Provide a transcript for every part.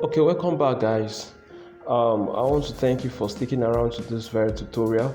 Okay, welcome back, guys. I want to thank you for sticking around to this very tutorial.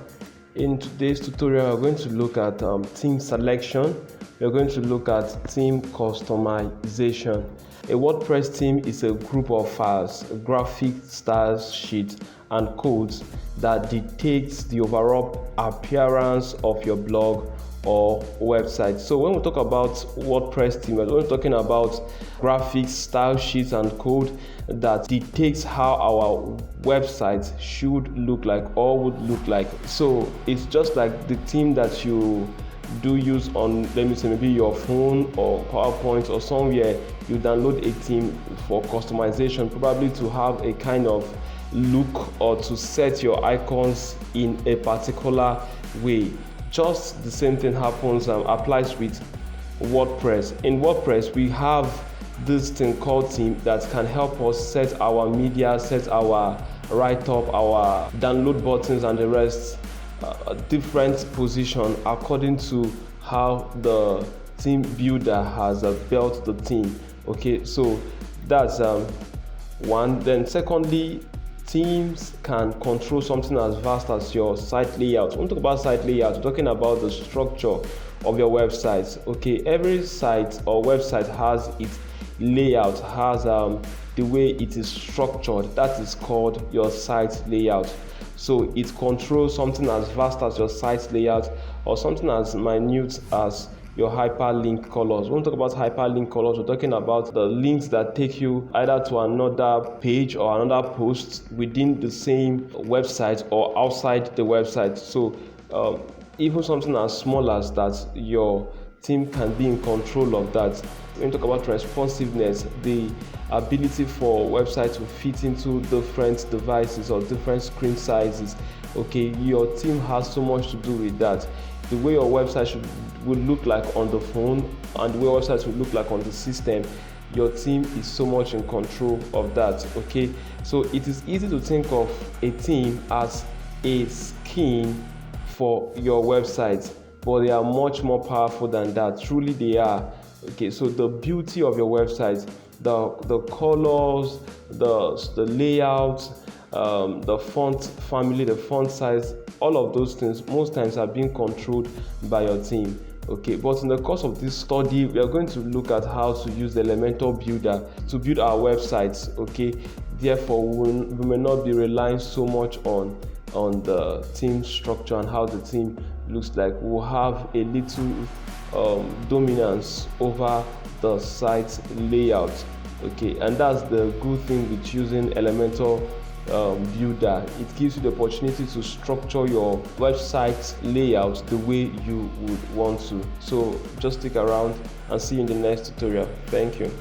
In today's tutorial, we're going to look at theme selection. We're going to look at theme customization. A WordPress theme is a group of files, graphic styles, sheets, and codes that dictates the overall appearance of your blog or website. So when we talk about WordPress theme, we're talking about graphics, style sheets, and code that dictates how our website should look like or would look like. So it's just like the theme that you do use on, let me say, maybe your phone or PowerPoint or somewhere. You download a theme for customization, probably to have a kind of look or to set your icons in a particular way. Just the same thing happens applies with WordPress. In WordPress, we have this thing called theme that can help us set our media, set our write-up, our download buttons, and the rest, different position according to how the theme builder has built the theme. Okay, so that's one. Then secondly, themes can control something as vast as your site layout. When we talk about site layout, we're talking about the structure of your website. Okay, every site or website has its layout, has the way it is structured. That is called your site layout. So it controls something as vast as your site layout, or something as minute as your hyperlink colors. When we talk about hyperlink colors, we're talking about the links that take you either to another page or another post within the same website or outside the website. So even something as small as that, your team can be in control of that. When we talk about responsiveness, the ability for websites to fit into different devices or different screen sizes. Okay, your team has so much to do with that. The way your website would look like on the phone and the way websites would look like on the system, your team is so much in control of that. Okay, so it is easy to think of a theme as a skin for your website, but they are much more powerful than that. Truly they are. Okay, so the beauty of your website, the colors, the layout, the font family, the font size, all of those things most times are being controlled by your team. Okay, but in the course of this study, we are going to look at how to use the Elementor builder to build our websites. Okay, therefore we may not be relying so much on the theme structure and how the theme looks like. We'll have a little dominance over the site layout. Okay, and that's the good thing with using Elementor builder. It gives you the opportunity to structure your website layout the way you would want to. So just stick around and see you in the next tutorial. Thank you.